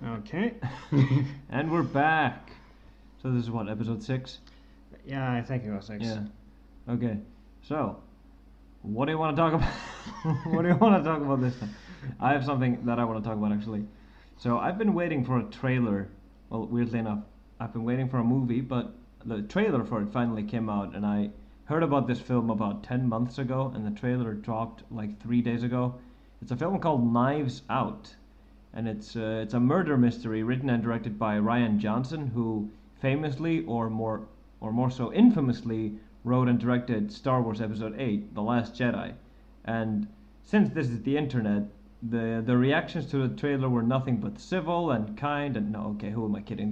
Okay. And we're back. So this is what, episode 6? Yeah, I think it was 6. Yeah. Okay. So, what do you want to talk about? What do you want to talk about this time? I have something that I want to talk about actually. So I've been waiting for a trailer. Well, weirdly enough, I've been waiting for a movie, but the trailer for it finally came out, and I heard about this film about 10 months ago, and the trailer dropped like 3 days ago. It's a film called Knives Out, and it's a murder mystery written and directed by Ryan Johnson, who famously, or more so infamously, wrote and directed Star Wars Episode 8, The Last Jedi. And since this is the internet, the reactions to the trailer were nothing but civil and kind. And no, okay, who am I kidding?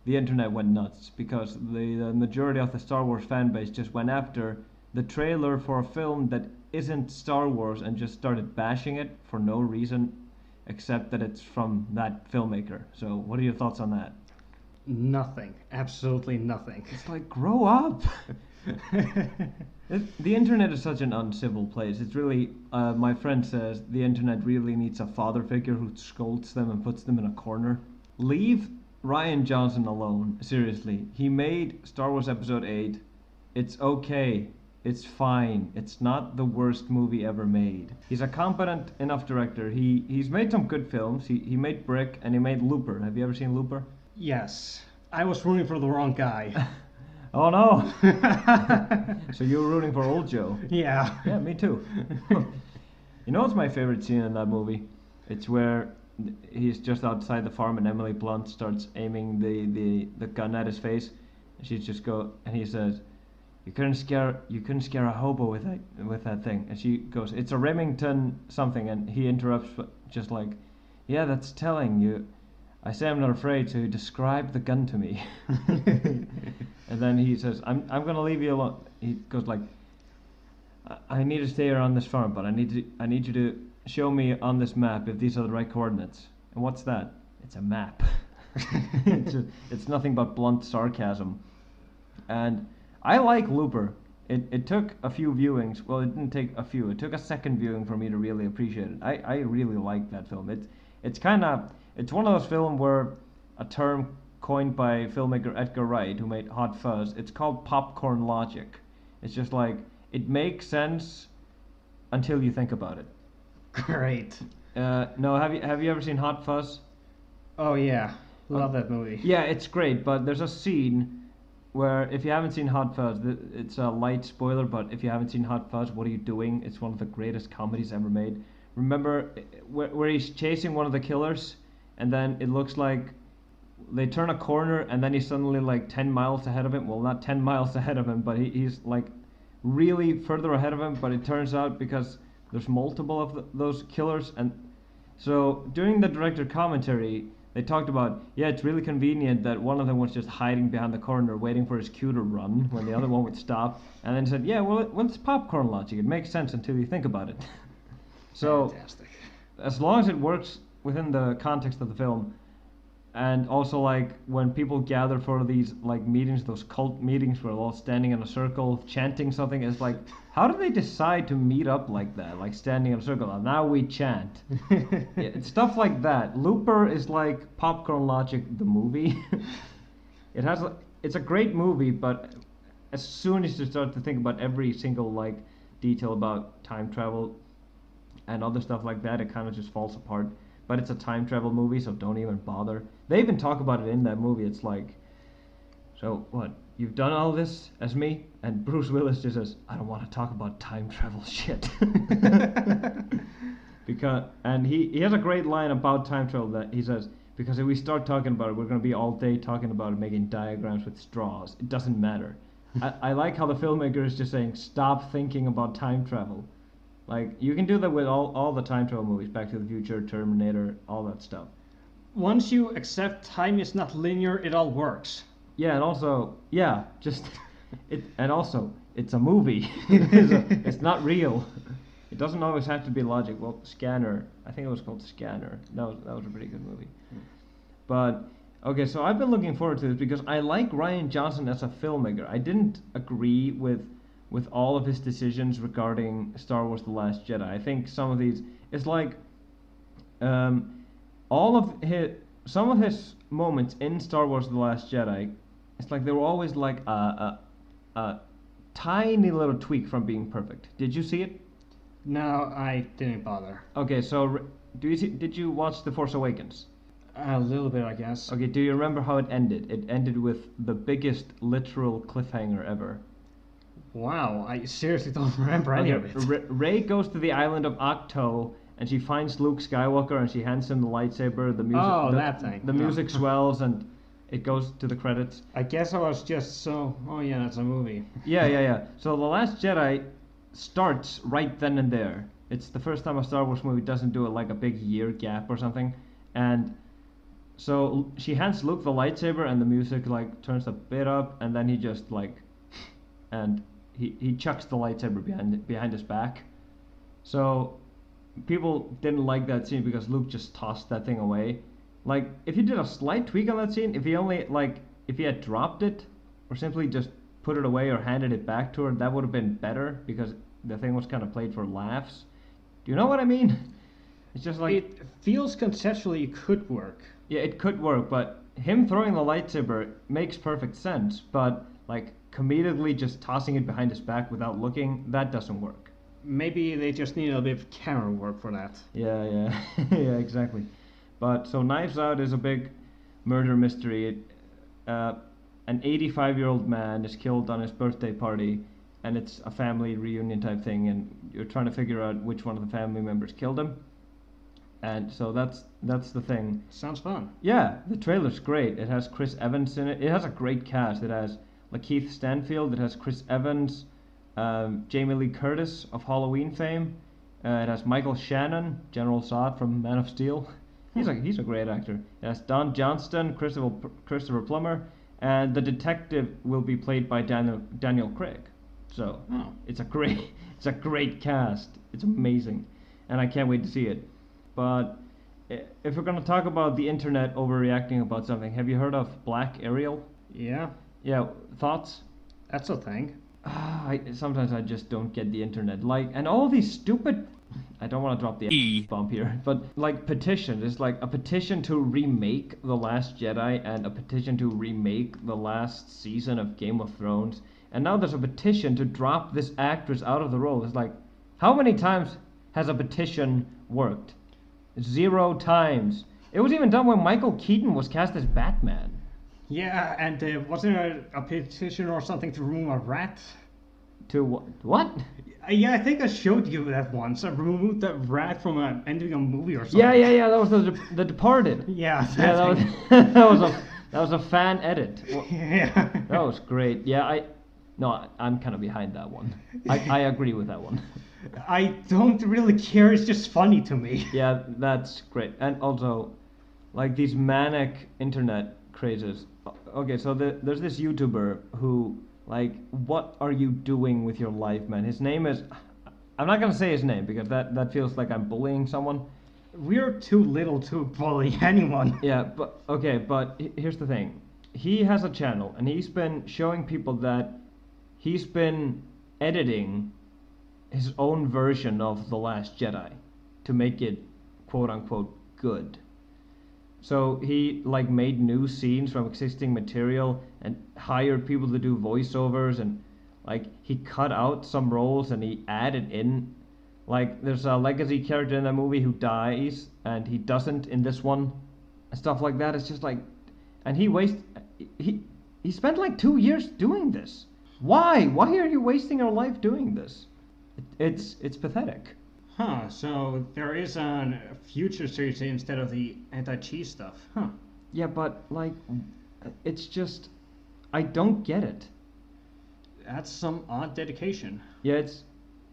The internet went nuts because the majority of the Star Wars fan base just went after the trailer for a film that isn't Star Wars and just started bashing it for no reason except that it's from that filmmaker. So, what are your thoughts on that? Nothing. Absolutely nothing. It's like, grow up! The internet is such an uncivil place. It's really, my friend says, the internet really needs a father figure who scolds them and puts them in a corner. Leave Ryan Johnson alone. Seriously. He made Star Wars Episode 8. It's okay. It's fine. It's not the worst movie ever made. He's a competent enough director. He's made some good films. He made Brick and he made Looper. Have you ever seen Looper? Yes. I was rooting for the wrong guy. Oh no! So you were rooting for old Joe? Yeah. Yeah, me too. You know what's my favorite scene in that movie? It's where he's just outside the farm and Emily Blunt starts aiming the gun at his face. And she just go and he says, you couldn't scare a hobo with that thing. And she goes, it's a Remington something, and he interrupts just like, yeah, that's telling you. I say I'm not afraid, so describe the gun to me. And then he says, I'm gonna leave you alone. He goes like, I need to stay here on this farm, but I need you to show me on this map if these are the right coordinates. And what's that? It's a map. It's nothing but blunt sarcasm. And I like Looper. It took a few viewings. Well, it didn't take a few. It took a second viewing for me to really appreciate it. I really like that film. It's one of those films where a term coined by filmmaker Edgar Wright, who made Hot Fuzz, it's called popcorn logic. It's just like it makes sense until you think about it. Great. No, have you ever seen Hot Fuzz? Oh yeah. Love that movie. Yeah, it's great, but there's a scene where if you haven't seen Hot Fuzz, it's a light spoiler, but if you haven't seen Hot Fuzz, what are you doing? It's one of the greatest comedies ever made. Remember where he's chasing one of the killers, and then it looks like they turn a corner, and then he's suddenly like 10 miles ahead of him. Well, not 10 miles ahead of him, but he's like really further ahead of him. But it turns out because there's multiple of those killers, and so during the director commentary, they talked about, yeah, it's really convenient that one of them was just hiding behind the corner waiting for his cue to run when the other one would stop. And then said, yeah, well, it's popcorn logic. It makes sense until you think about it. So, Fantastic. as long as it works within the context of the film, and also like when people gather for these like meetings, those cult meetings where they're all standing in a circle chanting something, it's like, how do they decide to meet up like that, like standing in a circle? Now we chant. Yeah, it's stuff like that. Looper is like popcorn logic, the movie. It's a great movie, but as soon as you start to think about every single like detail about time travel and other stuff like that, it kind of just falls apart. But it's a time travel movie, so don't even bother. They even talk about it in that movie. It's like, so what? You've done all this as me? And Bruce Willis just says, I don't want to talk about time travel shit. And he has a great line about time travel that he says, because if we start talking about it, we're going to be all day talking about it, making diagrams with straws. It doesn't matter. I like how the filmmaker is just saying, stop thinking about time travel. Like, you can do that with all the time travel movies, Back to the Future, Terminator, all that stuff. Once you accept time is not linear, it all works. Yeah, and also, yeah, just, it's a movie. It's not real. It doesn't always have to be logic. Well, Scanner, I think it was called Scanner. That was a pretty good movie. But, okay, so I've been looking forward to this because I like Ryan Johnson as a filmmaker. I didn't agree with all of his decisions regarding Star Wars The Last Jedi. I think some of these, it's like all of his some of his moments in Star Wars: The Last Jedi, it's like they were always like a tiny little tweak from being perfect. Did you see it? No, I didn't bother. Okay, so did you watch The Force Awakens? A little bit, I guess. Okay, do you remember how it ended? It ended with the biggest literal cliffhanger ever. Wow, I seriously don't remember any of it. Rey goes to the island of Ahch-To, and she finds Luke Skywalker, and she hands him the lightsaber. The music, that thing. The music swells, and it goes to the credits. I guess I was just so. Oh yeah, that's a movie. Yeah. So The Last Jedi starts right then and there. It's the first time a Star Wars movie doesn't do it like a big year gap or something, and so she hands Luke the lightsaber, and the music like turns a bit up, and then he just like, and he chucks the lightsaber behind his back. So people didn't like that scene because Luke just tossed that thing away. Like if you did a slight tweak on that scene, if he had dropped it or simply just put it away or handed it back to her, that would have been better because the thing was kind of played for laughs. Do you know what I mean? It's just like it feels conceptually it could work. Yeah, it could work, but him throwing the lightsaber makes perfect sense, but like comedically just tossing it behind his back without looking, that doesn't work. Maybe they just need a bit of camera work for that. Yeah, yeah, exactly. But so Knives Out is a big murder mystery. An 85-year-old man is killed on his birthday party, and it's a family reunion type thing, and you're trying to figure out which one of the family members killed him. And so that's the thing. Sounds fun. Yeah, the trailer's great. It has Chris Evans in it. It has a great cast. It has Lakeith Stanfield. It has Chris Evans, Jamie Lee Curtis of Halloween fame. It has Michael Shannon, General Zod from Man of Steel. He's a great actor. It has Don Johnston, Christopher Plummer, and the detective will be played by Daniel Craig. So it's a great cast. It's amazing, and I can't wait to see it. But if we're going to talk about the internet overreacting about something, have you heard of Black Ariel? Yeah. Yeah, thoughts? That's a thing. Sometimes I just don't get the internet. Like, and all these stupid... I don't want to drop the bomb here, but like petitions. It's like a petition to remake The Last Jedi and a petition to remake the last season of Game of Thrones. And now there's a petition to drop this actress out of the role. It's like, how many times has a petition worked? 0 times. It was even done when Michael Keaton was cast as Batman. Yeah, and wasn't there a petition or something to remove a rat? To what? Yeah, I think I showed you that once. I removed that rat from ending a movie or something. Yeah. That was the Departed. Yeah, that was a fan edit. Yeah. That was great. Yeah, I'm kind of behind that one. I agree with that one. I don't really care. It's just funny to me. Yeah, that's great. And also, like these manic internet crazes. Okay, so there's this YouTuber who, like, what are you doing with your life, man? His name is... I'm not going to say his name because that feels like I'm bullying someone. We're too little to bully anyone. Yeah, but here's the thing. He has a channel, and he's been showing people that he's been editing his own version of The Last Jedi to make it quote-unquote good. So he like made new scenes from existing material and hired people to do voiceovers, and like he cut out some roles and he added in, like there's a legacy character in that movie who dies and he doesn't in this one and stuff like that. It's just like, and he spent like 2 years doing this. Why are you wasting your life doing this? It's pathetic. Huh, so there is a future series instead of the anti-cheese stuff. Huh. Yeah, but like, it's just, I don't get it. That's some odd dedication. Yeah, it's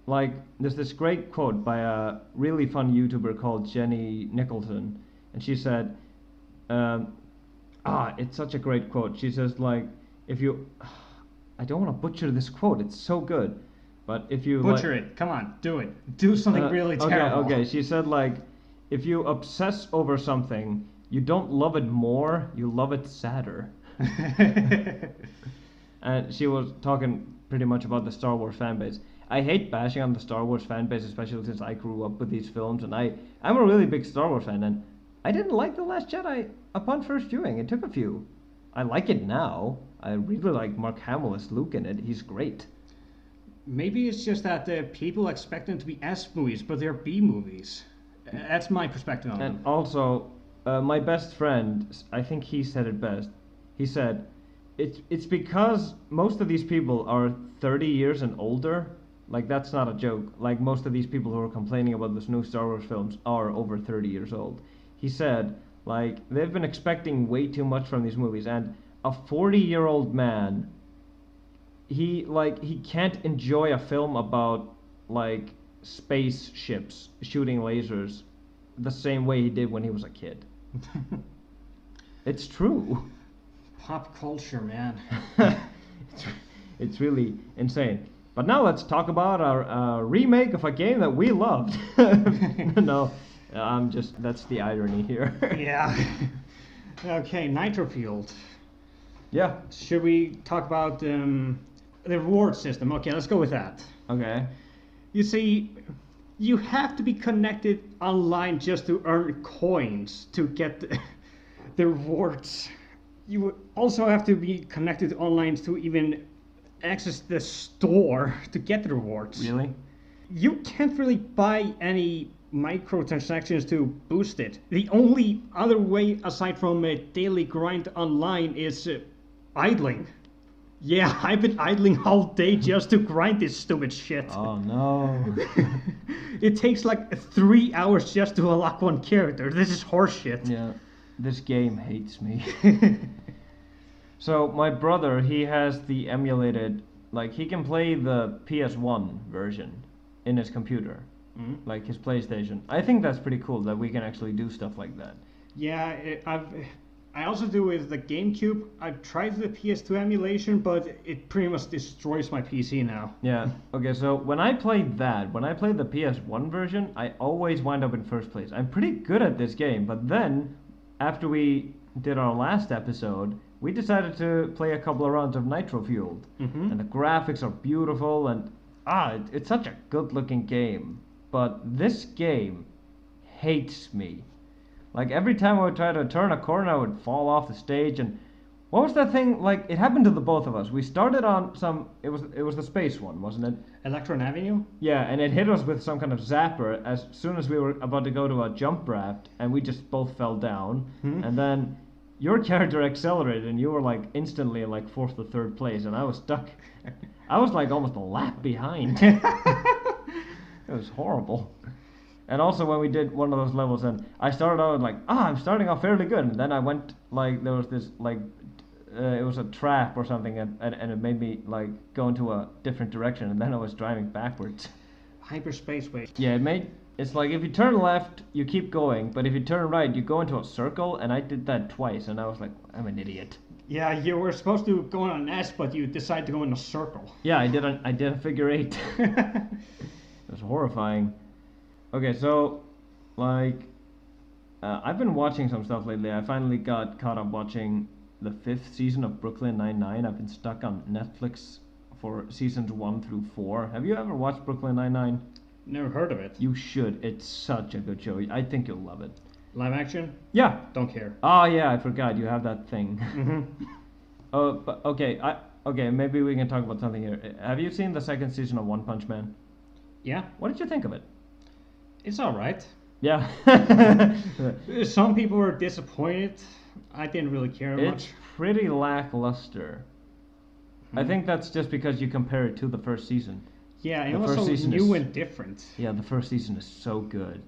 like, there's this great quote by a really fun YouTuber called Jenny Nicholson, and she said, it's such a great quote. She says like, I don't want to butcher this quote, it's so good. But if you butcher it, come on, do it. Do something really terrible. Okay. She said like, if you obsess over something, you don't love it more, you love it sadder. And she was talking pretty much about the Star Wars fan base. I hate bashing on the Star Wars fan base, especially since I grew up with these films, and I'm a really big Star Wars fan, and I didn't like The Last Jedi upon first viewing. It took a few. I like it now. I really like Mark Hamill as Luke in it. He's great. Maybe it's just that people expect them to be S movies, but they're B movies. That's my perspective on And them. also, my best friend, I think he said it best. He said, it's because most of these people are 30 years and older. Like, that's not a joke. Like, most of these people who are complaining about this new Star Wars films are over 30 years old. He said, like, they've been expecting way too much from these movies, and a 40-year-old man, he can't enjoy a film about, like, spaceships shooting lasers the same way he did when he was a kid. It's true. Pop culture, man. It's really insane. But now let's talk about our remake of a game that we loved. No, that's the irony here. Yeah. Okay, Nitro Fueled. Yeah. Should we talk about the reward system? Okay, let's go with that. Okay. You see, you have to be connected online just to earn coins to get the rewards. You also have to be connected online to even access the store to get the rewards. Really? You can't really buy any microtransactions to boost it. The only other way aside from a daily grind online is idling. Yeah, I've been idling all day just to grind this stupid shit. Oh no. It takes like 3 hours just to unlock one character. This is horseshit. Yeah. This game hates me. So my brother, he has the emulated, like he can play the PS1 version in his computer, like his PlayStation. I think that's pretty cool that we can actually do stuff like that. Yeah, I also do with the GameCube. I've tried the PS2 emulation, but it pretty much destroys my PC now. Yeah. Okay, so when I played the PS1 version, I always wind up in first place. I'm pretty good at this game, but then after we did our last episode, we decided to play a couple of rounds of Nitro Fueled. And the graphics are beautiful, and it's such a good-looking game. But this game hates me. Like, every time I would try to turn a corner, I would fall off the stage, and what was that thing? Like, it happened to the both of us. We started on it was the space one, wasn't it? Electron Avenue? Yeah, and it hit us with some kind of zapper as soon as we were about to go to a jump raft, and we just both fell down. And then your character accelerated, and you were like instantly in like fourth or third place, and I was stuck. I was like almost a lap behind. It was horrible. And also when we did one of those levels, and I started out like, I'm starting off fairly good, and then I went like there was this like it was a trap or something, and it made me like go into a different direction, and then I was driving backwards. Hyperspace wave. Yeah, it's like if you turn left, you keep going, but if you turn right, you go into a circle, and I did that twice, and I was like, I'm an idiot. Yeah, you were supposed to go on an S, but you decided to go in a circle. Yeah, I did a figure eight. It was horrifying. Okay, so like I've been watching some stuff lately. I finally got caught up watching the 5th season of Brooklyn Nine-Nine. I've been stuck on Netflix for seasons 1 through 4. Have you ever watched Brooklyn Nine-Nine? Never heard of it. You should. It's such a good show. I think you'll love it. Live action? Yeah. Don't care. Oh yeah, I forgot. You have that thing. But okay. Okay, maybe we can talk about something here. Have you seen the 2nd season of One Punch Man? Yeah. What did you think of it? It's alright. Yeah. Some people were disappointed. I didn't really care It's much. pretty lackluster. I think that's just because you compare it to the 1st season. Yeah, and The also first season new is- and different. Yeah, the 1st season is so good.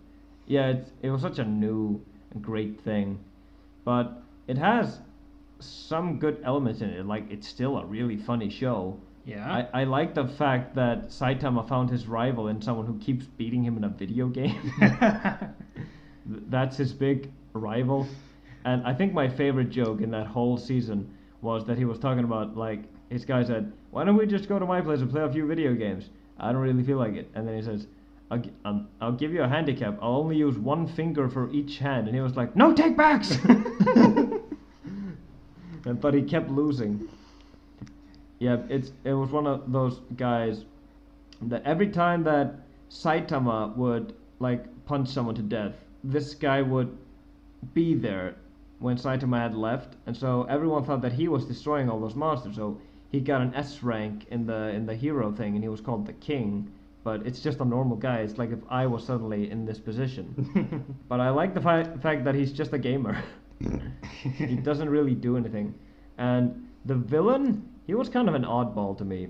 Yeah, it was such a new and great thing. But it has some good elements in it. Like, it's still a really funny show. Yeah. I like the fact that Saitama found his rival in someone who keeps beating him in a video game. That's his big rival. And I think my favorite joke in that whole season was that he was talking about, like, his guy said, why don't we just go to my place and play a few video games? I don't really feel like it. And then he says, I'll give you a handicap. I'll only use one finger for each hand. And he was like, no take-backs! But he kept losing. Yeah, it was one of those guys that every time that Saitama would like punch someone to death, this guy would be there when Saitama had left, and so everyone thought that he was destroying all those monsters. So he got an S rank in the hero thing, and he was called the King. But it's just a normal guy. It's like if I was suddenly in this position. But I like the fact that he's just a gamer. He doesn't really do anything. And the villain, he was kind of an oddball to me.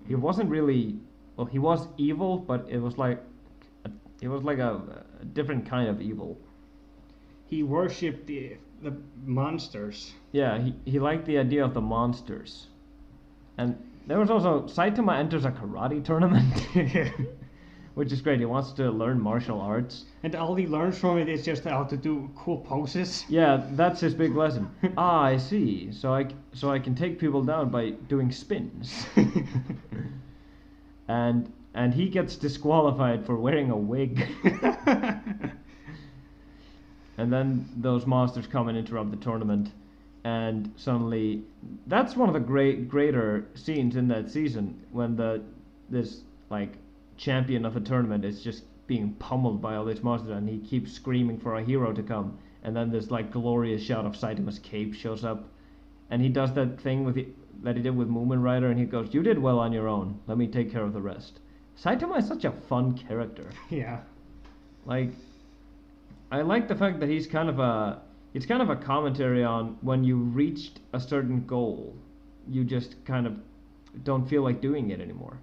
He wasn't really, well, he was evil, but it was like a different kind of evil. He worshipped the monsters. Yeah, he liked the idea of the monsters. And there was also, Saitama enters a karate tournament, which is great. He wants to learn martial arts. And all he learns from it is just how to do cool poses. Yeah, that's his big lesson. Ah, I see. So I can take people down by doing spins. And he gets disqualified for wearing a wig. And then those monsters come and interrupt the tournament, and suddenly that's one of the greater scenes in that season when this like champion of the tournament is just being pummeled by all these monsters, and he keeps screaming for a hero to come, and then this like glorious shot of Saitama's cape shows up, and he does that thing that he did with Moomin Rider, and he goes, "You did well on your own. Let me take care of the rest." Saitama is such a fun character. Yeah. Like, I like the fact that it's kind of a commentary on when you reached a certain goal, you just kind of don't feel like doing it anymore.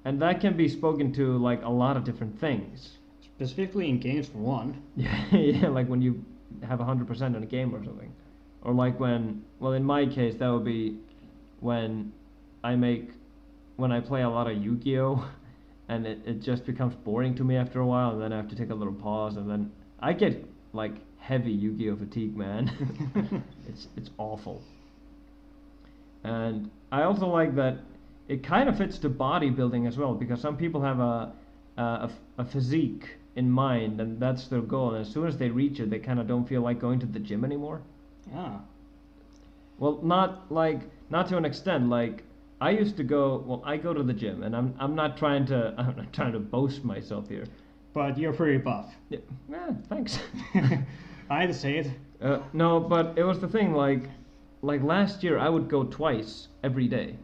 And that can be spoken to like a lot of different things. Specifically in games, for one. Yeah, like when you have 100% in a game or something. Or like well, in my case, that would be when I play a lot of Yu-Gi-Oh! And it just becomes boring to me after a while, and then I have to take a little pause, and then I get like heavy Yu-Gi-Oh! Fatigue, man. It's awful. And I also like that it kind of fits to bodybuilding as well, because some people have a physique in mind, and that's their goal, and as soon as they reach it, they kind of don't feel like going to the gym anymore. Ah. Well, not to an extent. Like, I used to go. Well, I go to the gym, and I'm not trying to boast myself here. But you're pretty buff. Yeah, thanks. I had to say it. No, but it was the thing. Like last year, I would go twice every day.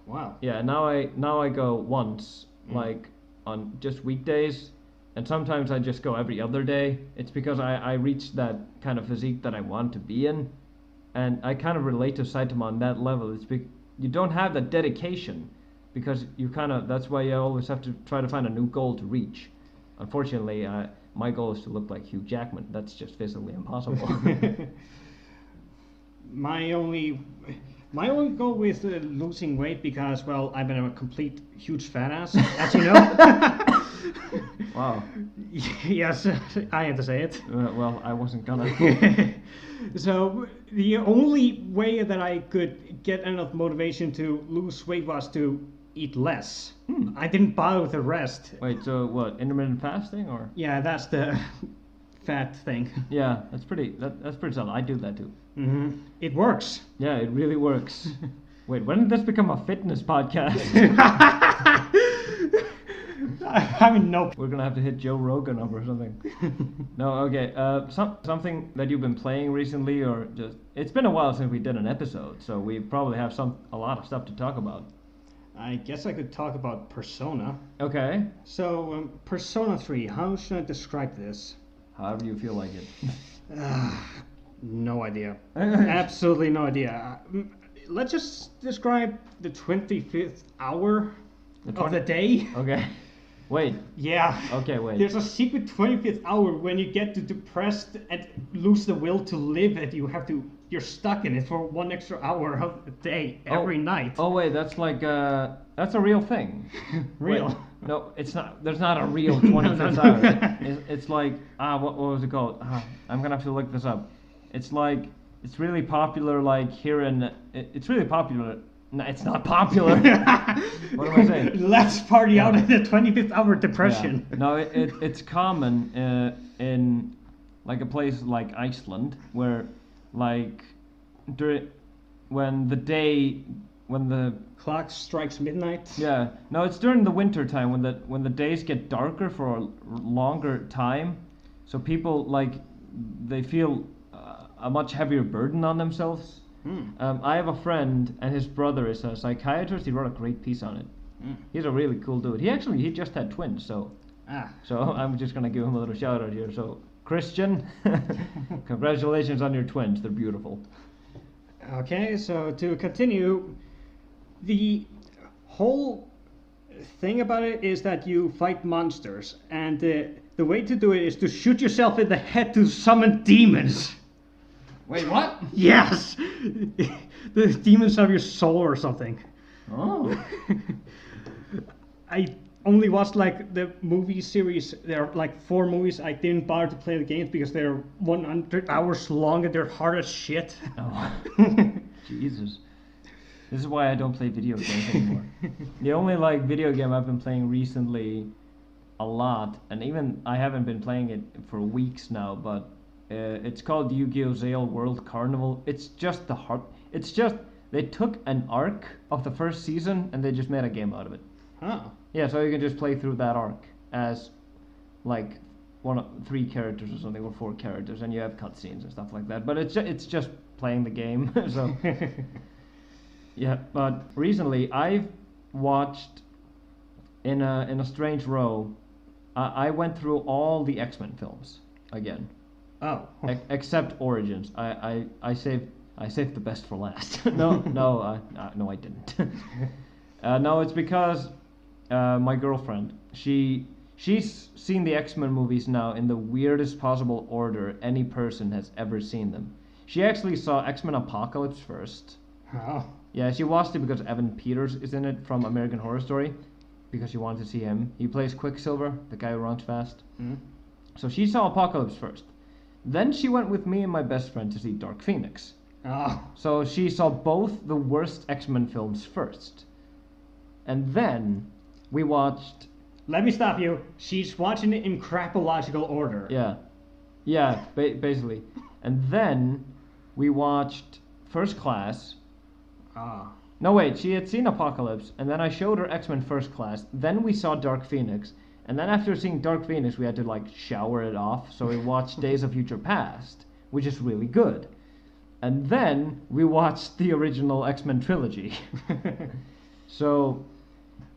Wow. Yeah. Now I go once, like on just weekdays, and sometimes I just go every other day. It's because I reached that kind of physique that I want to be in, and I kind of relate to Saitama on that level. You don't have that dedication, because that's why you always have to try to find a new goal to reach. Unfortunately, my goal is to look like Hugh Jackman. That's just physically impossible. My only goal with losing weight, because, well, I've been a complete huge fat ass, as you know. Wow. Yes, I had to say it. Well, I wasn't gonna. So the only way that I could get enough motivation to lose weight was to eat less. I didn't bother with the rest. Wait, so what? Intermittent fasting, or? Yeah, that's the fat thing. Yeah, that's pretty solid. I do that too. Mm-hmm. It works. Yeah, it really works. Wait, when did this become a fitness podcast? I mean, nope. We're gonna have to hit Joe Rogan up or something. No, okay. Something that you've been playing recently, or just it's been a while since we did an episode, so we probably have a lot of stuff to talk about. I guess I could talk about Persona. Okay. So, Persona 3, how should I describe this? However you feel like it. No idea. Absolutely no idea. Let's just describe the 25th hour of the day. Okay. Wait. Yeah. Okay, wait. There's a secret 25th hour when you get to depressed and lose the will to live, and you're stuck in it for 1 extra hour of the day every night. Oh wait, that's like that's a real thing. Real? Wait, no, it's not. There's not a real 25th hour. It's like what was it called? I'm gonna have to look this up. It's like it's really popular. Like here in it's really popular. No, it's not popular. What am I saying? Let's party out in the 25th hour depression. Yeah. No, it's common in like a place like Iceland, where like when the clock strikes midnight. Yeah, no, it's during the winter time when the days get darker for a longer time, so people like they feel a much heavier burden on themselves. I have a friend, and his brother is a psychiatrist. He wrote a great piece on it. He's a really cool dude. He just had twins, so I'm just gonna give him a little shout out here. So Christian, congratulations on your twins. They're beautiful. Okay, so to continue, the whole thing about it is that you fight monsters, and the way to do it is to shoot yourself in the head to summon demons. Wait, what? Yes! The demons of your soul or something. Oh. I only watched like the movie series. There are like 4 movies. I didn't bother to play the games because they're 100 hours long and they're hard as shit. Oh. Jesus. This is why I don't play video games anymore. The only like video game I've been playing recently a lot, and even I haven't been playing it for weeks now, but it's called Yu-Gi-Oh! Zale World Carnival. It's just they took an arc of the first season and they just made a game out of it. Oh. Yeah, so you can just play through that arc as like 3 characters or something, or 4 characters, and you have cutscenes and stuff like that. But it's just playing the game. So yeah, but recently I've watched in a strange row. I went through all the X-Men films again. Oh. Except Origins. I saved the best for last. No, I didn't. No, it's because my girlfriend, she's seen the X-Men movies now in the weirdest possible order any person has ever seen them. She actually saw X-Men Apocalypse first. Oh. Yeah, she watched it because Evan Peters is in it from American Horror Story, because she wanted to see him. He plays Quicksilver, the guy who runs fast. So she saw Apocalypse first. Then she went with me and my best friend to see Dark Phoenix. Oh. So she saw both the worst X-Men films first. And then we watched... Let me stop you. She's watching it in crapological order. Yeah, basically. And then we watched First Class. No, wait, she had seen Apocalypse, and then I showed her X-Men First Class. Then we saw Dark Phoenix, and then after seeing Dark Phoenix, we had to like shower it off. So we watched Days of Future Past, which is really good. And then we watched the original X-Men trilogy. So,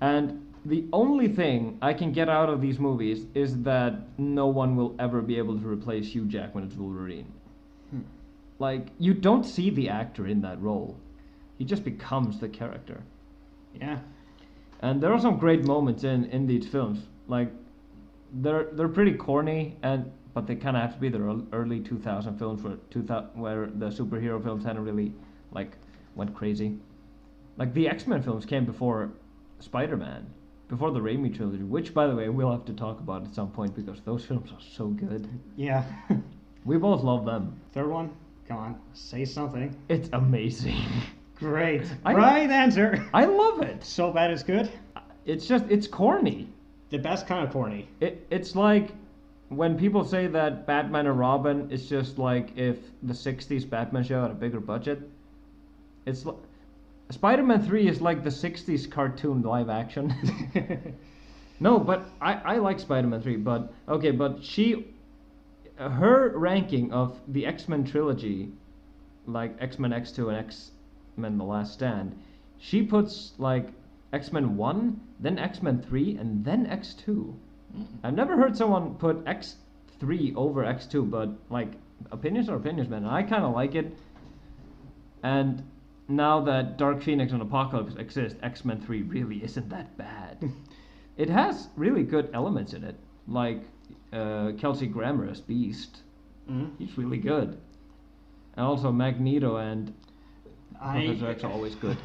and the only thing I can get out of these movies is that no one will ever be able to replace Hugh Jackman as Wolverine. Like, you don't see the actor in that role. He just becomes the character. Yeah. And there are some great moments in these films. Like, they're pretty corny, but they kind of have to be. They're early 2000 films where the superhero films hadn't really like went crazy. Like the X-Men films came before Spider-Man, before the Raimi trilogy, which, by the way, we'll have to talk about at some point because those films are so good. Yeah. We both love them. Third one? Come on, say something. It's amazing. Great. Right answer. I love it. So bad it's good? It's corny. The best kind of corny. It's like when people say that Batman and Robin is just like if the 60s Batman show had a bigger budget. It's like Spider-Man 3 is like the 60s cartoon live action. No, but I like Spider-Man 3, but okay, but her ranking of the X-Men trilogy, like X-Men X2 and X-Men The Last Stand, she puts like X-Men 1, then X-Men 3, and then X2. I've never heard someone put X3 over X2, but like opinions are opinions, man. I kind of like it. And now that Dark Phoenix and Apocalypse exist, X-Men 3 really isn't that bad. It has really good elements in it, like Kelsey Grammer as Beast. He's really good. And also Magneto and Professor X are always good.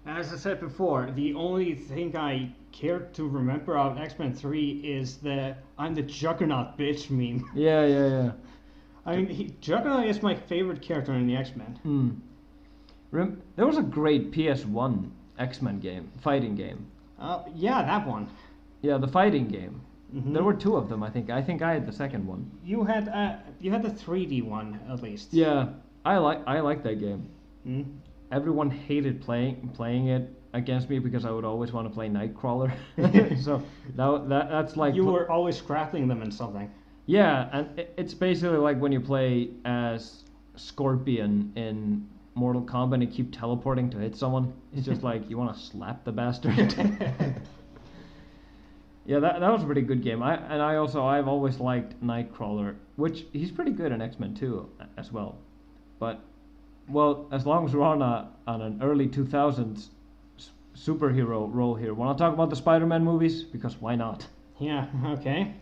As I said before, the only thing I care to remember out of X-Men 3 is the I'm the Juggernaut bitch meme. Yeah. I mean, Juggernaut is my favorite character in the X-Men. There was a great PS1 X-Men game, fighting game. Yeah, that one. Yeah, the fighting game. There were 2 of them, I think. I think I had the second one. You had the 3D one at least. Yeah, I like that game. Everyone hated playing it against me because I would always want to play Nightcrawler. So that's like you were always grappling them and something. Yeah, and it's basically like when you play as Scorpion in Mortal Kombat and you keep teleporting to hit someone. It's just like you want to slap the bastard. Yeah, that was a pretty good game. I've always liked Nightcrawler, which he's pretty good in X-Men 2 as well. But well, as long as we're on an early 2000s superhero role here, want to talk about the Spider-Man movies? Because why not? Yeah, okay.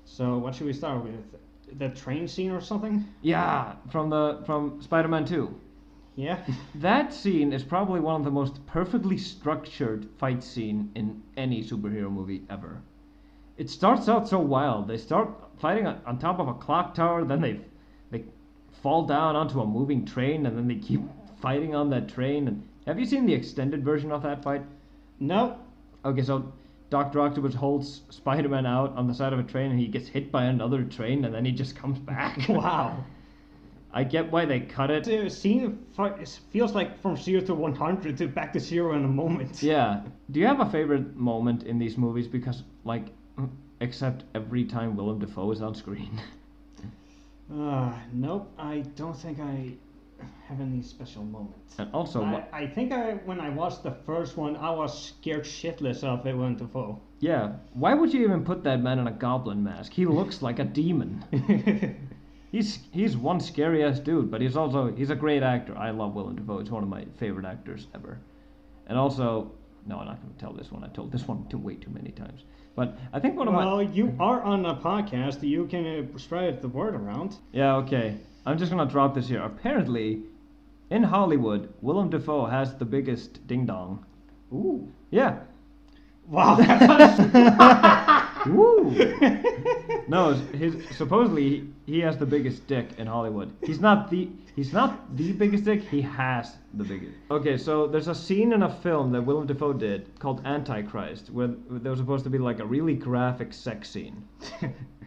So what should we start with? The train scene or something? Yeah, from Spider-Man 2. Yeah. That scene is probably one of the most perfectly structured fight scene in any superhero movie ever. It starts out so wild. They start fighting on top of a clock tower, then they fall down onto a moving train, and then they keep fighting on that train. And have you seen the extended version of that fight? No. Okay, so Dr. Octopus holds Spider-Man out on the side of a train, and he gets hit by another train, and then he just comes back. Wow. I get why they cut it. The scene feels like from 0 to 100 to back to 0 in a moment. Yeah. Do you have a favorite moment in these movies? Because, like, except every time Willem DaFoe is on screen. Nope. I don't think I have any special moments. And also, I think when I watched the first one, I was scared shitless of Willem DaFoe. yeah, why would you even put that man in a goblin mask? He looks like a demon. He's one scary ass dude, but he's a great actor. I love Willem DaFoe. He's one of my favorite actors ever. And also, no, I'm not going to tell this one. I told this one way too many times. But I think one of my... Well, you are on a podcast. You can spread the word around. Yeah, okay. I'm just going to drop this here. Apparently, in Hollywood, Willem DaFoe has the biggest ding-dong. Ooh. Yeah. Wow. Woo! No, supposedly he has the biggest dick in Hollywood. He's not the biggest dick. He has the biggest. Okay, so there's a scene in a film that Willem DaFoe did called Antichrist, where there was supposed to be like a really graphic sex scene.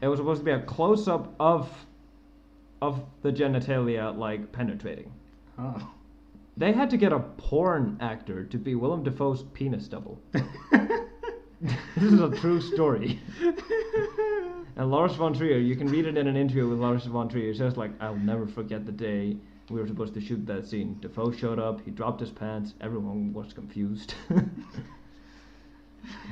It was supposed to be a close-up of the genitalia like penetrating. Oh. They had to get a porn actor to be Willem DaFoe's penis double. This is a true story. And Lars von Trier, you can read it in an interview with Lars von Trier. He says, like, I'll never forget the day we were supposed to shoot that scene. DaFoe showed up, he dropped his pants, everyone was confused.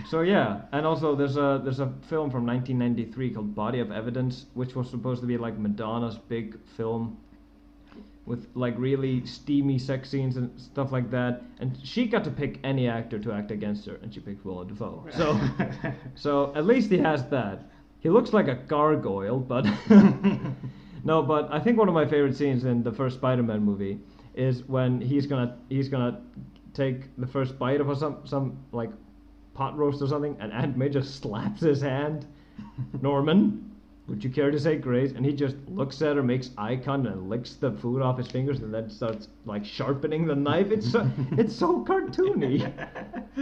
So yeah, and also there's a film from 1993 called Body of Evidence, which was supposed to be like Madonna's big film with like really steamy sex scenes and stuff like that, and she got to pick any actor to act against her, and she picked Willem DaFoe. So at least he has that. He looks like a gargoyle, but no. But I think one of my favorite scenes in the first Spider-Man movie is when he's gonna take the first bite of some like pot roast or something, and Aunt May just slaps his hand. Norman, would you care to say grace? And he just looks at her, makes eye contact, and licks the food off his fingers, and then starts like sharpening the knife. It's so cartoony.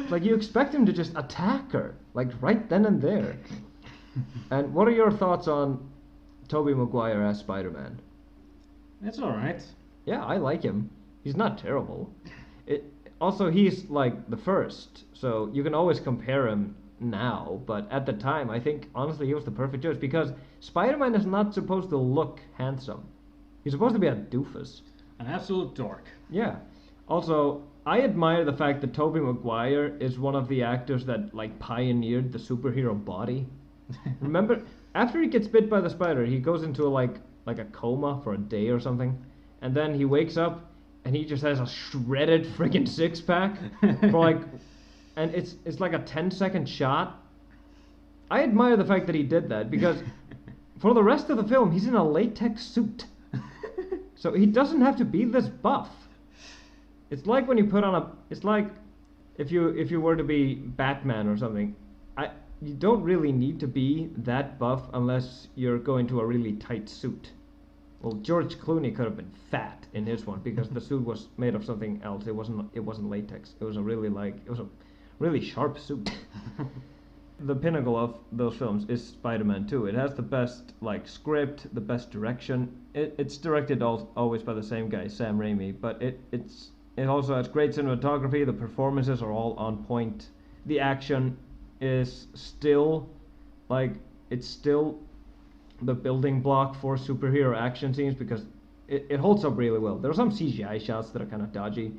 Like you expect him to just attack her, like right then and there. And what are your thoughts on Tobey Maguire as Spider-Man? It's alright. Yeah, I like him. He's not terrible. Also, he's like the first, so you can always compare him now, but at the time, I think, honestly, he was the perfect choice, because Spider-Man is not supposed to look handsome. He's supposed to be a doofus. An absolute dork. Yeah. Also, I admire the fact that Tobey Maguire is one of the actors that, like, pioneered the superhero body. Remember, after he gets bit by the spider, he goes into, like a coma for a day or something, and then he wakes up, and he just has a shredded friggin' six-pack for, like... And it's like a 10-second shot. I admire the fact that he did that, because for the rest of the film, he's in a latex suit. So he doesn't have to be this buff. It's like when you put on it's like if you were to be Batman or something. You don't really need to be that buff unless you're going to a really tight suit. Well, George Clooney could have been fat in his one, because the suit was made of something else. It wasn't latex. It was a really sharp suit. The pinnacle of those films is Spider-Man 2. It has the best like script, the best direction. It's directed always by the same guy, Sam Raimi, but it also has great cinematography. The performances are all on point. The action is still the building block for superhero action scenes because it holds up really well. There are some CGI shots that are kind of dodgy,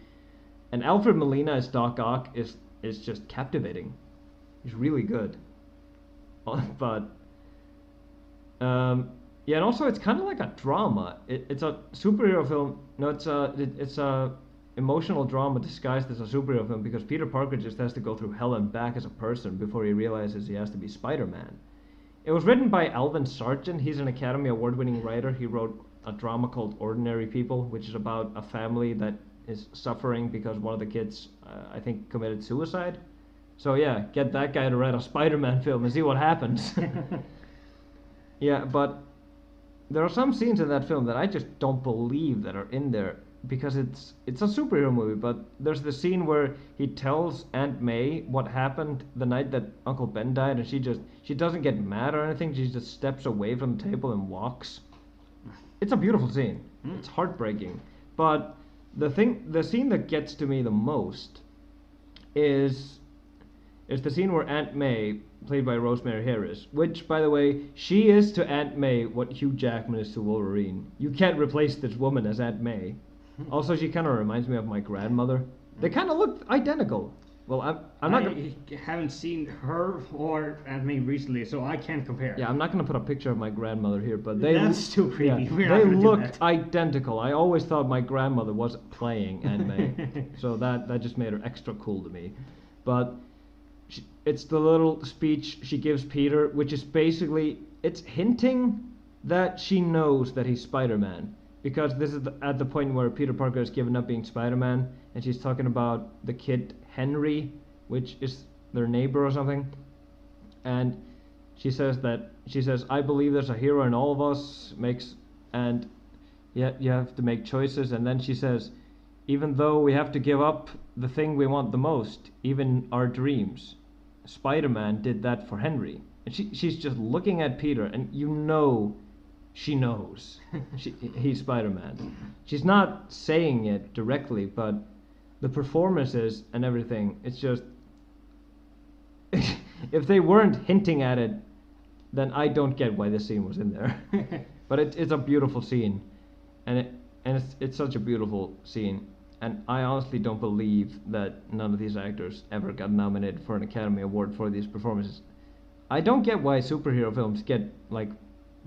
and Alfred Molina as Doc Ock is just captivating. He's really good. But yeah, and also it's kind of like a drama. It's a superhero film. No, it's a emotional drama disguised as a superhero film because Peter Parker just has to go through hell and back as a person before he realizes he has to be Spider-Man. It was written by Alvin Sargent. He's an Academy Award-winning writer. He wrote a drama called Ordinary People, which is about a family that is suffering because one of the kids, I think, committed suicide. So yeah, get that guy to write a Spider-Man film and see what happens. Yeah, but there are some scenes in that film that I just don't believe that are in there because it's a superhero movie. But there's the scene where he tells Aunt May what happened the night that Uncle Ben died, and she doesn't get mad or anything. She just steps away from the table and walks. It's a beautiful scene. It's heartbreaking. But the scene that gets to me the most is the scene where Aunt May, played by Rosemary Harris, which, by the way, she is to Aunt May what Hugh Jackman is to Wolverine. You can't replace this woman as Aunt May. Also, she kind of reminds me of my grandmother. They kind of look identical. Well, I'm not. I haven't seen her or Aunt May recently, so I can't compare. Yeah, I'm not gonna put a picture of my grandmother here, but that's too creepy. Yeah, they looked identical. I always thought my grandmother was playing Aunt May, so that just made her extra cool to me. But it's the little speech she gives Peter, which is basically it's hinting that she knows that he's Spider-Man. Because this is at the point where Peter Parker has given up being Spider-Man, and she's talking about the kid Henry, which is their neighbor or something. And she says, I believe there's a hero in all of us, and yet you have to make choices. And then she says, even though we have to give up the thing we want the most, even our dreams, Spider-Man did that for Henry. And she's just looking at Peter, and you know she knows he's Spider-Man. She's not saying it directly, but the performances and everything, it's just if they weren't hinting at it, then I don't get why this scene was in there. But it's a beautiful scene, and it's such a beautiful scene, and I honestly don't believe that none of these actors ever got nominated for an Academy Award for these performances. I don't get why superhero films get like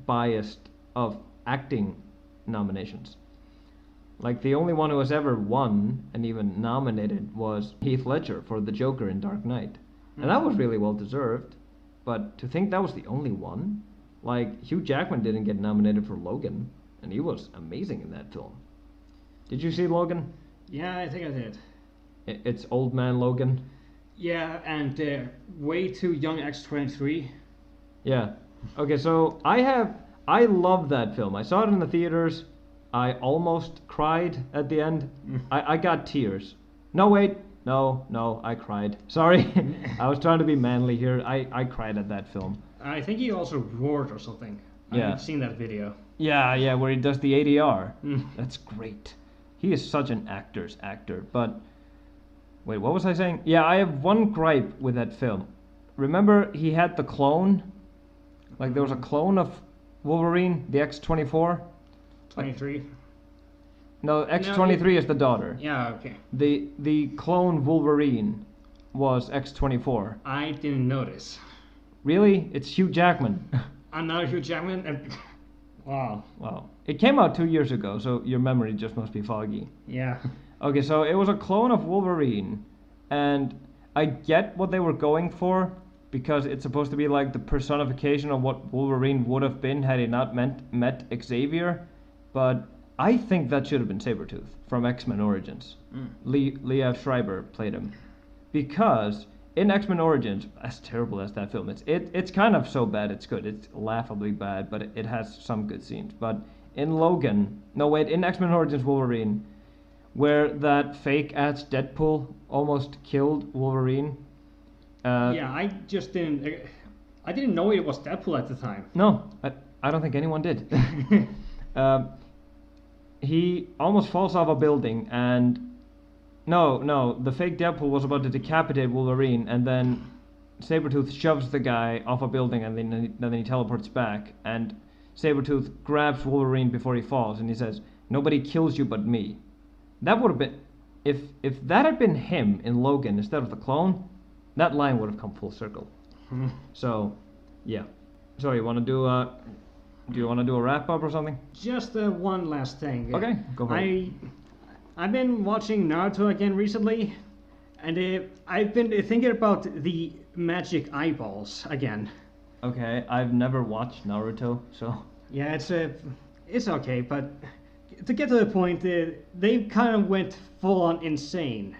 biased of acting nominations. Like the only one who has ever won and even nominated was Heath Ledger for the Joker in Dark Knight. And that was really well deserved. But to think that was the only one? Like Hugh Jackman didn't get nominated for Logan, and he was amazing in that film. Did you see Logan? Yeah, I think I did. It's Old Man Logan. Yeah, and way too young X-23. Yeah. Okay, so I love that film. I saw it in the theaters. I almost cried at the end. I got tears. No, wait. No, I cried. Sorry. I was trying to be manly here. I cried at that film. I think he also roared or something. Yeah. I've seen that video. Yeah, where he does the ADR. That's great. He is such an actor's actor. But, wait, what was I saying? Yeah, I have one gripe with that film. Remember he had the clone? Like there was a clone of Wolverine, the X-24? 23? No, X-23 is the daughter. Yeah, okay. The clone Wolverine was X-24. I didn't notice. Really? It's Hugh Jackman. Another Hugh Jackman? And wow. It came out 2 years ago, so your memory just must be foggy. Yeah. Okay, so it was a clone of Wolverine, and I get what they were going for, because it's supposed to be like the personification of what Wolverine would have been had he not met Xavier, but I think that should have been Sabretooth from X-Men Origins. Liev Schreiber played him. Because in X-Men Origins, as terrible as that film is, it's kind of so bad it's good. It's laughably bad, but it has some good scenes. But in in X-Men Origins Wolverine, where that fake-ass Deadpool almost killed Wolverine. Yeah, I didn't know it was Deadpool at the time. No, I don't think anyone did. He almost falls off a building, and the fake Deadpool was about to decapitate Wolverine, and then Sabretooth shoves the guy off a building, and then he teleports back, and Sabretooth grabs Wolverine before he falls, and he says, "Nobody kills you but me." That would have been, if that had been him in Logan instead of the clone, that line would have come full circle. So, yeah. So you want to do do you want to do a wrap up or something? Just one last thing. Okay, go for it. I've been watching Naruto again recently, and I've been thinking about the magic eyeballs again. Okay, I've never watched Naruto, so. Yeah, it's okay, but to get to the point, they kind of went full on insane.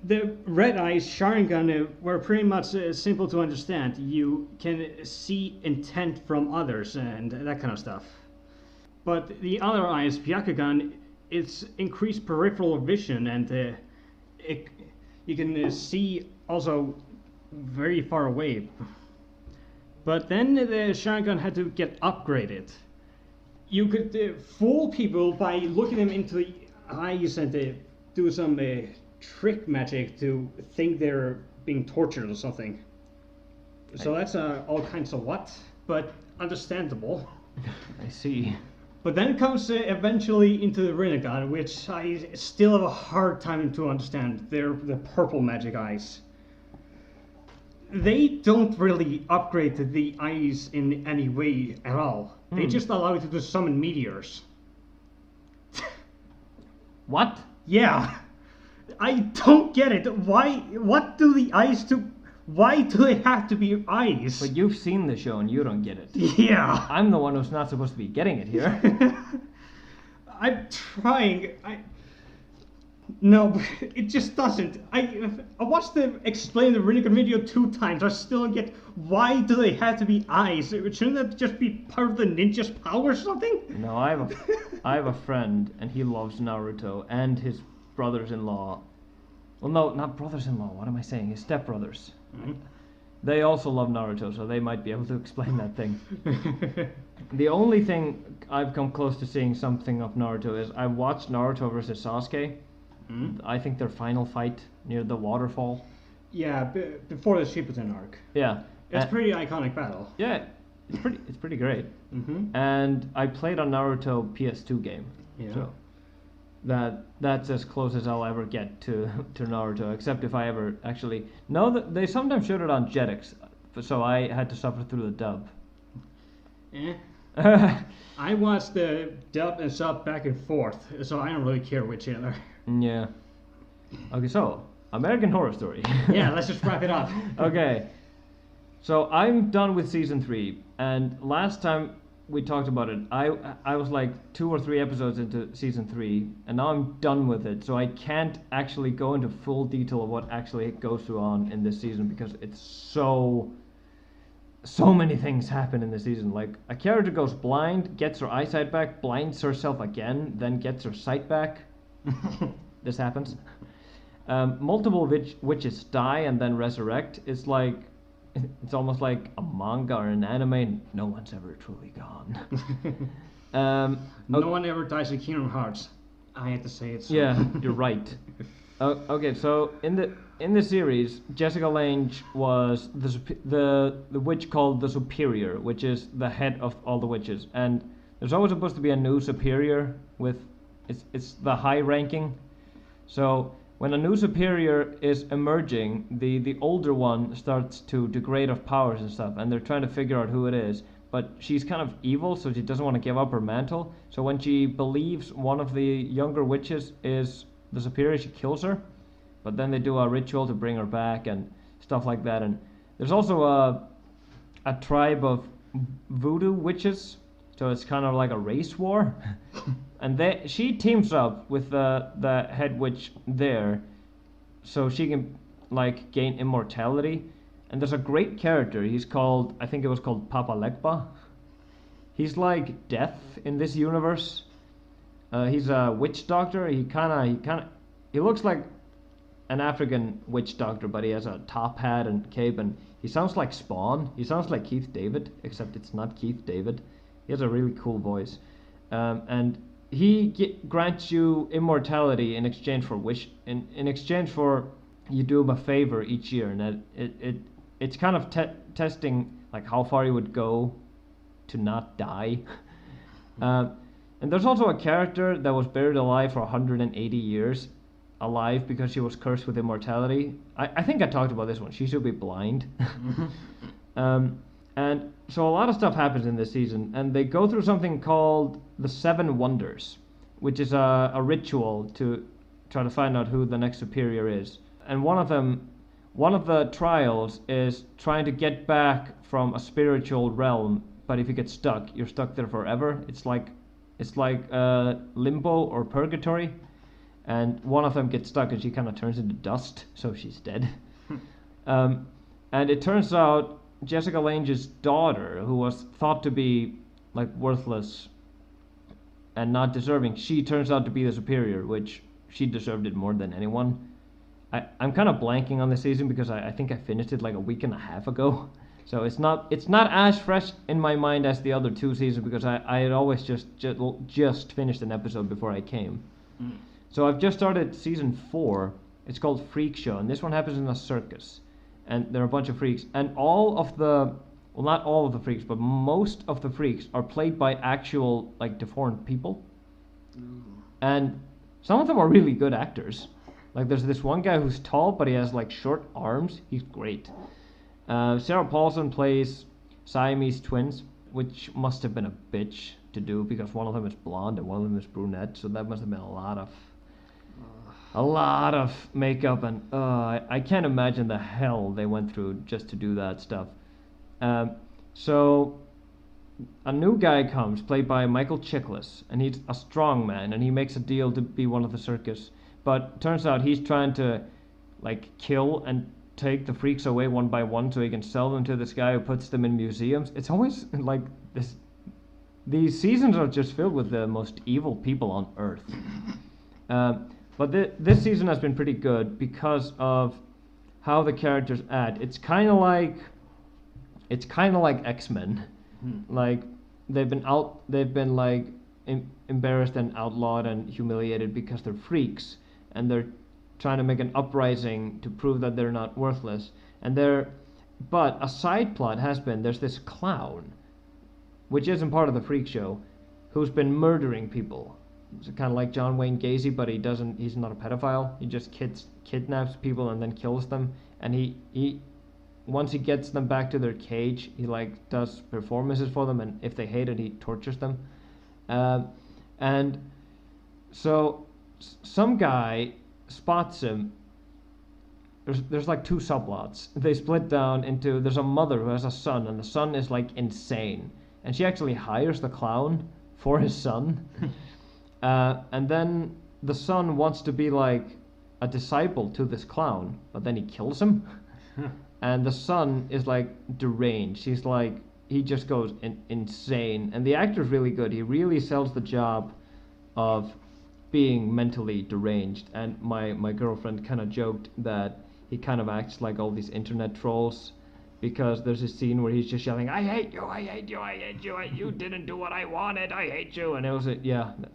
The Red Eyes Sharingan were pretty much simple to understand. You can see intent from others and that kind of stuff. But the other eyes, Byakugan, it's increased peripheral vision, and you can see also very far away. But then the Sharingan had to get upgraded. You could fool people by looking them into the eyes and do some trick magic to think they're being tortured or something. So that's all kinds of what, but understandable. I see. But then it comes eventually into the Rinnegan, which I still have a hard time to understand. They're the purple magic eyes. They don't really upgrade the eyes in any way at all. They just allow you to summon meteors. What? Yeah. I don't get it. Why? What do the eyes do? Why do they have to be eyes? But you've seen the show and you don't get it. Yeah. I'm the one who's not supposed to be getting it here. I'm trying. No, it just doesn't. I watched them explain the Rinnegan video 2 times. I still don't get why do they have to be eyes? Shouldn't that just be part of the ninja's power or something? No, I have a friend and he loves Naruto and his brothers-in-law. Well, no, not brothers-in-law. What am I saying? His stepbrothers. Mm-hmm. They also love Naruto, so they might be able to explain that thing. The only thing I've come close to seeing something of Naruto is I watched Naruto versus Sasuke. I think their final fight near the waterfall. Yeah, before the Shippuden arc. Yeah. It's a pretty iconic battle. Yeah, it's pretty great. Mm-hmm. And I played a Naruto PS2 game. Yeah. So that's as close as I'll ever get to Naruto, except if I ever actually... No, they sometimes showed it on Jetix, so I had to suffer through the dub. I watched the dub and sub back and forth, so I don't really care which either. Yeah. Okay, so, American Horror Story. Yeah, let's just wrap it up. Okay. So, I'm done with season 3, and last time we talked about it, I was like 2 or 3 episodes into season 3, and now I'm done with it, so I can't actually go into full detail of what actually goes on in this season, because it's so many things happen in this season. Like, a character goes blind, gets her eyesight back, blinds herself again, then gets her sight back. This happens. Multiple witches die and then resurrect. It's almost like a manga or an anime, and no one's ever truly gone. No one ever dies in Kingdom Hearts. I had to say it. So. Yeah, you're right. Okay, so in the series, Jessica Lange was the witch called the Superior, which is the head of all the witches, and there's always supposed to be a new superior with it's the high ranking. So when a new superior is emerging, the older one starts to degrade of powers and stuff, and they're trying to figure out who it is. But she's kind of evil, so she doesn't want to give up her mantle. So when she believes one of the younger witches is the superior, she kills her. But then they do a ritual to bring her back and stuff like that. And there's also a tribe of voodoo witches, so it's kind of like a race war. And she teams up with the head witch there, so she can like gain immortality. And there's a great character. He's called, I think it was called Papa Legba. He's like Death in this universe. He's a witch doctor. He looks like an African witch doctor, but he has a top hat and cape, and he sounds like Spawn. He sounds like Keith David, except it's not Keith David. He has a really cool voice, and he grants you immortality in exchange for in exchange for you do him a favor each year, and it's kind of testing like how far you would go to not die. And there's also a character that was buried alive for 180 years, alive because she was cursed with immortality. I think I talked about this one. She should be blind. And so a lot of stuff happens in this season, and they go through something called the Seven Wonders, which is a ritual to try to find out who the next superior is. And one of the trials is trying to get back from a spiritual realm, but if you get stuck, you're stuck there forever. It's like limbo or purgatory, and one of them gets stuck and she kind of turns into dust, so she's dead. And it turns out Jessica Lange's daughter, who was thought to be like worthless and not deserving, she turns out to be the superior, which she deserved it more than anyone. I'm kind of blanking on the season because I think I finished it like a week and a half ago. So it's not as fresh in my mind as the other two seasons because I had always just finished an episode before I came. So I've just started season 4. It's called Freak Show, and this one happens in a circus. And there are a bunch of freaks, and not all of the freaks, but most of the freaks are played by actual like deformed people. And some of them are really good actors. Like there's this one guy who's tall, but he has like short arms. He's great. Sarah Paulson plays Siamese twins, which must have been a bitch to do because one of them is blonde and one of them is brunette. So that must have been a lot of makeup, and I can't imagine the hell they went through just to do that stuff. So a new guy comes, played by Michael Chiklis, and he's a strong man, and he makes a deal to be one of the circus. But turns out he's trying to like kill and take the freaks away one by one so he can sell them to this guy who puts them in museums. It's always like this. These seasons are just filled with the most evil people on earth. But this season has been pretty good because of how the characters act. It's kind of like X-Men. Like they've been like embarrassed and outlawed and humiliated because they're freaks, and they're trying to make an uprising to prove that they're not worthless. But a side plot has been there's this clown, which isn't part of the freak show, who's been murdering people. It's kind of like John Wayne Gacy, but he's not a pedophile. He just kidnaps people and then kills them. And he once he gets them back to their cage, he like does performances for them, and if they hate it, he tortures them. And so some guy spots him. There's like two subplots. They split down into, there's a mother who has a son, and the son is like insane, and she actually hires the clown for his son. And then the son wants to be like a disciple to this clown, but then he kills him. And the son is like deranged. He's like, he just goes insane. And the actor's really good. He really sells the job of being mentally deranged. And my girlfriend kind of joked that he kind of acts like all these internet trolls, because there's a scene where he's just yelling, I hate you, I hate you, I hate you, you didn't do what I wanted, I hate you. And it was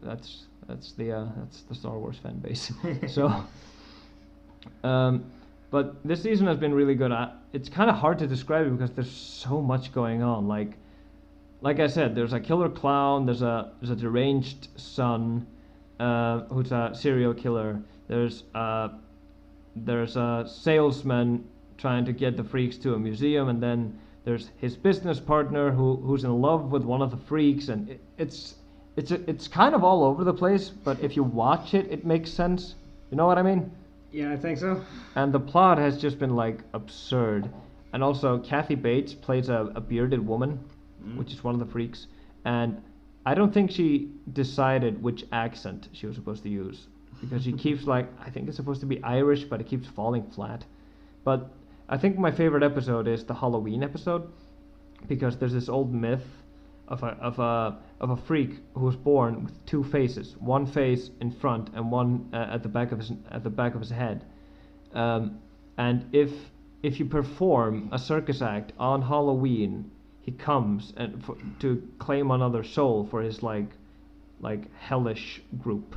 that's the Star Wars fan base. So but this season has been really good. It's kind of hard to describe it because there's so much going on. Like I said, there's a killer clown, there's a deranged son who's a serial killer. There's a salesman trying to get the freaks to a museum, and then there's his business partner who's in love with one of the freaks, and it's kind of all over the place, but if you watch it, it makes sense. You know what I mean? Yeah, I think so. And the plot has just been like absurd. And also Kathy Bates plays a bearded woman, which is one of the freaks, and I don't think she decided which accent she was supposed to use, because she keeps like, I think it's supposed to be Irish, but it keeps falling flat. But I think my favorite episode is the Halloween episode, because there's this old myth of a freak who was born with two faces, one face in front and one at the back of his head. And if you perform a circus act on Halloween, he comes and to claim another soul for his like hellish group.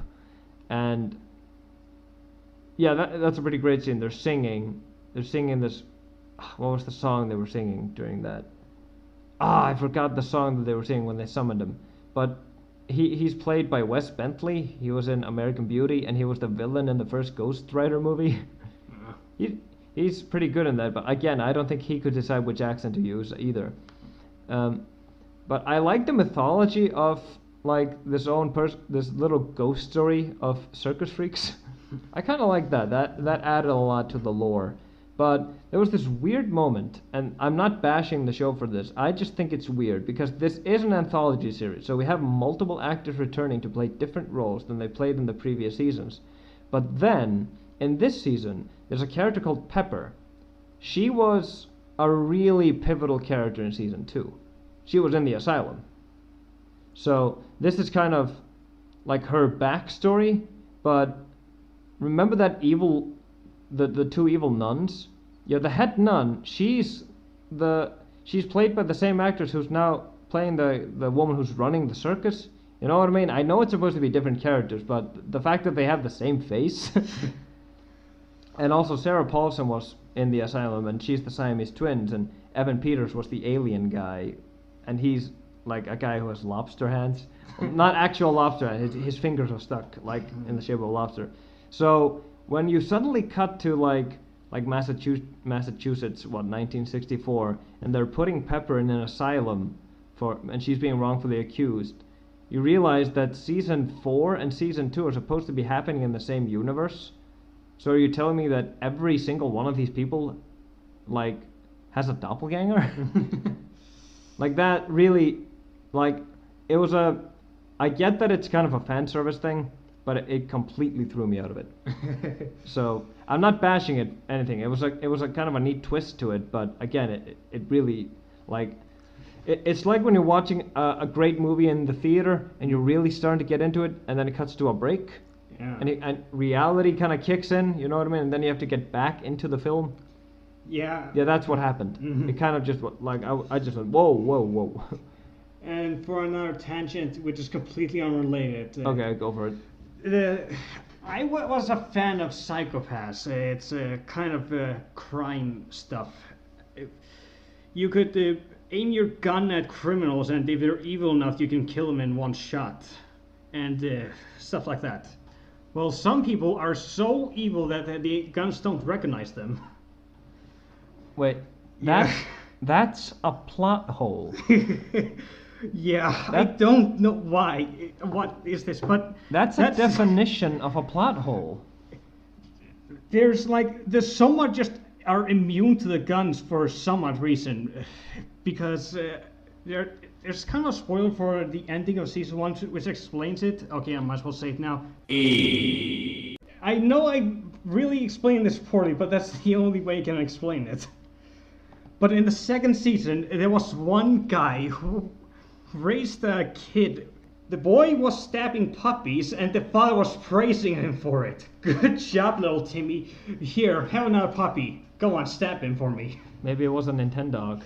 And yeah, that's a pretty great scene. They're singing this. What was the song they were singing during that? I forgot the song that they were singing when they summoned him. But he's played by Wes Bentley. He was in American Beauty, and he was the villain in the first Ghost Rider movie. he he's pretty good in that. But again, I don't think he could decide which accent to use either. But I like the mythology of like this little ghost story of circus freaks. I kind of like that. That added a lot to the lore. But there was this weird moment, and I'm not bashing the show for this. I just think it's weird because this is an anthology series, so we have multiple actors returning to play different roles than they played in the previous seasons. But then, in this season, there's a character called Pepper. She was a really pivotal character in season 2. She was in the asylum. So this is kind of like her backstory, but remember that the two evil nuns? Yeah, the head nun, she's played by the same actress who's now playing the woman who's running the circus. You know what I mean? I know it's supposed to be different characters, but the fact that they have the same face. And also Sarah Paulson was in the asylum, and she's the Siamese twins, and Evan Peters was the alien guy, and he's like a guy who has lobster hands. Not actual lobster hands, his fingers are stuck like in the shape of a lobster. So when you suddenly cut to like Massachusetts, 1964, and they're putting Pepper in an asylum and she's being wrongfully accused, you realize that season 4 and season 2 are supposed to be happening in the same universe. So are you telling me that every single one of these people like has a doppelganger? Like that really, like it was I get that it's kind of a fan service thing, but it completely threw me out of it. So I'm not bashing it anything. It was a kind of a neat twist to it, but again, it really like it's like when you're watching a great movie in the theater and you're really starting to get into it, and then it cuts to a break, yeah. and reality kind of kicks in. You know what I mean? And then you have to get back into the film. Yeah. Yeah, that's what happened. Mm-hmm. It kind of just like I just went whoa. And for another tangent, which is completely unrelated. Okay, go for it. I was a fan of Psychopaths. It's kind of crime stuff. You could aim your gun at criminals, and if they're evil enough, you can kill them in one shot. And stuff like that. Well, some people are so evil that the guns don't recognize them. Wait, that's a plot hole. Yeah, I don't know why. What is this? But that's a definition of a plot hole. There's so much just are immune to the guns for some odd reason, because there's kind of a spoiler for the ending of season 1, which explains it. Okay, I might as well say it now. I know I really explained this poorly, but that's the only way I can explain it. But in the second season, there was one guy who raised a kid. The boy was stabbing puppies, and the father was praising him for it. Good job, little Timmy. Here, have another puppy. Go on, stab him for me. Maybe it was a Nintendo.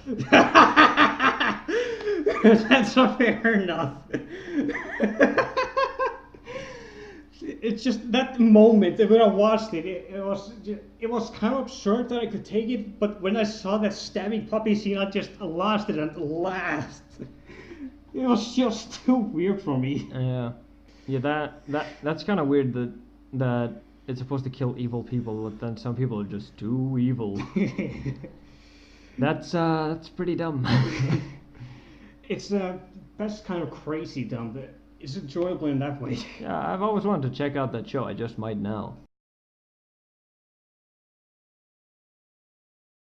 That's not fair enough. It's just that moment when I watched it, it was kind of absurd that I could take it, but when I saw that stabbing puppy scene, I just lost it and laughed. It was just too weird for me. Yeah, that's kind of weird that it's supposed to kill evil people, but then some people are just too evil. That's pretty dumb. That's kind of crazy dumb. It's enjoyable in that way. Yeah, I've always wanted to check out that show. I just might now.